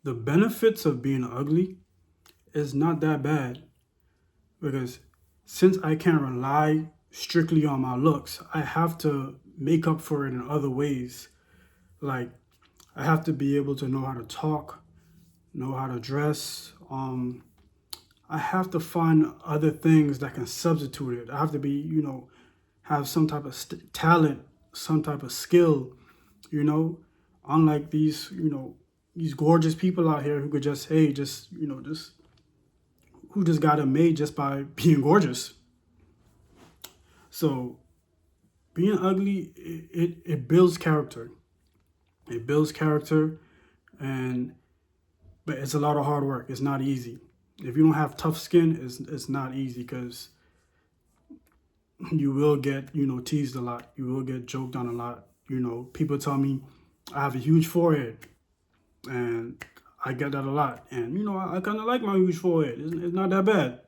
The benefits of being ugly is not that bad because since I can't rely strictly on my looks, I have to make up for it in other ways. Like I have to be able to know how to talk, know how to dress. I have to find other things that can substitute it. I have to be, have some type of talent, some type of skill, you know, unlike these gorgeous people out here who could just, hey, just who just got it made just by being gorgeous. So being ugly, it builds character. It builds character, and but it's a lot of hard work. It's not easy. If you don't have tough skin, it's not easy because you will get teased a lot. You will get joked on a lot. People tell me I have a huge forehead, and I get that a lot. And I kind of like my huge forehead. It's not that bad.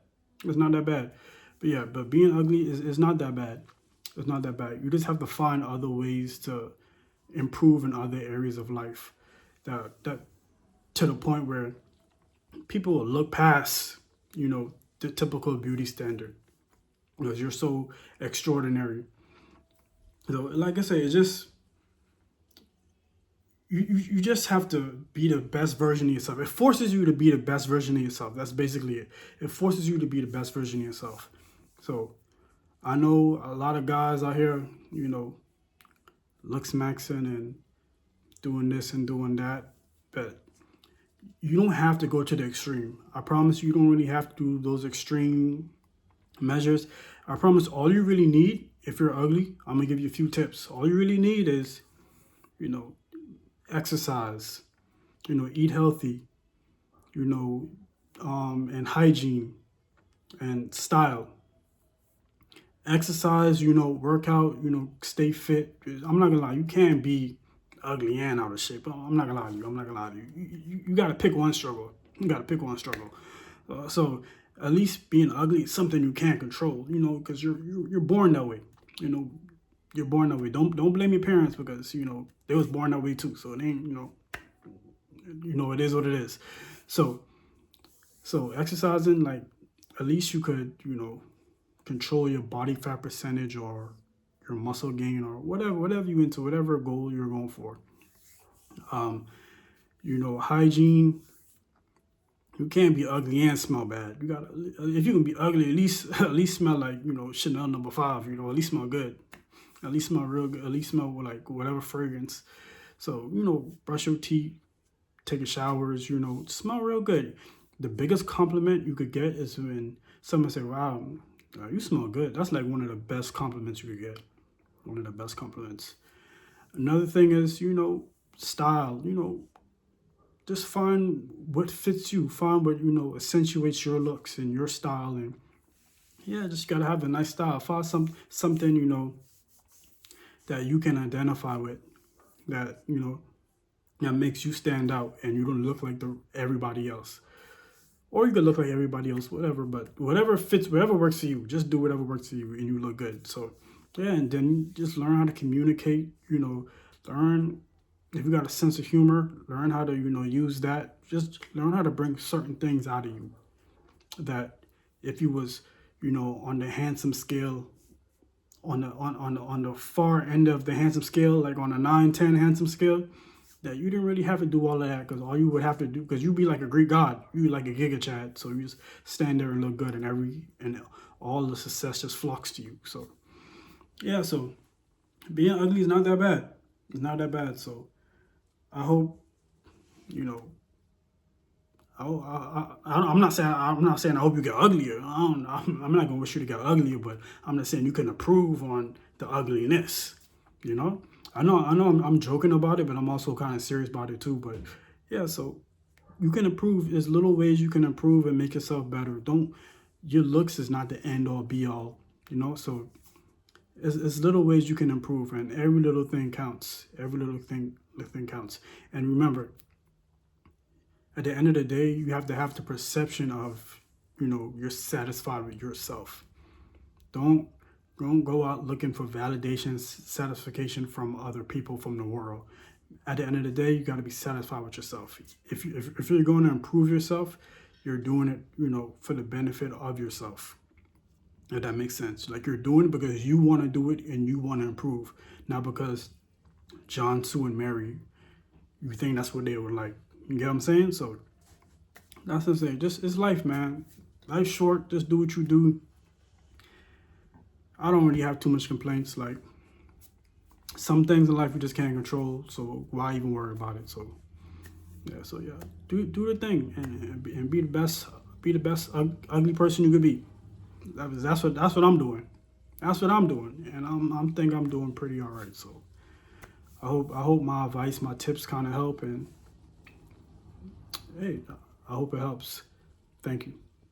It's not that bad. But yeah, but being ugly is not that bad. It's not that bad. You just have to find other ways to improve in other areas of life. That to the point where people will look past, the typical beauty standard because you're so extraordinary. So, like I say, it's just you just have to be the best version of yourself. It forces you to be the best version of yourself. That's basically it. It forces you to be the best version of yourself. So I know a lot of guys out here, looks maxing and doing this and doing that, but you don't have to go to the extreme. I promise you don't really have to do those extreme measures. I promise all you really need, if you're ugly, I'm gonna give you a few tips. All you really need is, you know, exercise, eat healthy, you know, and hygiene and style. Exercise, work out, stay fit. I'm not gonna lie, you can't be ugly and out of shape. I'm not gonna lie to you. I'm not gonna lie to you. You gotta pick one struggle. You gotta pick one struggle. So at least being ugly is something you can't control, because you're born that way. You know, you're born that way. Don't blame your parents because they was born that way too. So it ain't it is what it is. So exercising, like, at least you could control your body fat percentage or your muscle gain or whatever you into, whatever goal you're going for. Um, hygiene. You can't be ugly and smell bad. You gotta, if you can be ugly, at least smell like Chanel number 5. At least smell good. At least smell real good. At least smell like whatever fragrance. So brush your teeth, take a showers. Smell real good. The biggest compliment you could get is when someone say, "Wow, you smell good." That's like one of the best compliments you could get. One of the best compliments. Another thing is, style. Just find what fits you. Find what accentuates your looks and your style, and yeah, just gotta have a nice style. Find something that you can identify with, that that makes you stand out, and you don't look like the everybody else. Or you could look like everybody else, whatever. But whatever fits, whatever works for you, just do whatever works for you, and you look good. So yeah, and then just learn how to communicate. Learn if you got a sense of humor, learn how to use that. Just learn how to bring certain things out of you that if you was on the handsome scale, on the far end of the handsome scale, like on a 9, 10 handsome scale, that you didn't really have to do all of that, because all you would have to do, because you'd be like a Greek god, you like a giga chad, so you just stand there and look good, and all the success just flocks to you. So yeah, so being ugly is not that bad. It's not that bad. So I hope you know. I'm not saying I hope you get uglier. I'm not gonna wish you to get uglier, but I'm just saying you can improve on the ugliness. You know. I know. I'm joking about it, but I'm also kind of serious about it too. But yeah, so you can improve. There's little ways you can improve and make yourself better. Don't Your looks is not the end all be all. So it's little ways you can improve, and every little thing counts. Every little thing counts. And remember, at the end of the day, you have to have the perception of, you're satisfied with yourself. Don't don't go out looking for validation, satisfaction from other people, from the world. at the end of the day, you got to be satisfied with yourself. If you're going to improve yourself, you're doing it, for the benefit of yourself. If that makes sense. Like, you're doing it because you want to do it and you want to improve, not because John, Sue, and Mary, you think that's what they were like. You get what I'm saying? So that's the thing. Just, it's life, man. Life's short. Just do what you do. I don't really have too much complaints. Like, some things in life we just can't control, so why even worry about it? So yeah, do the thing and be the best, ugly person you could be. That's what I'm doing. That's what I'm doing, and I'm think I'm doing pretty all right. So I hope my advice, my tips kind of help, and hey, I hope it helps. Thank you.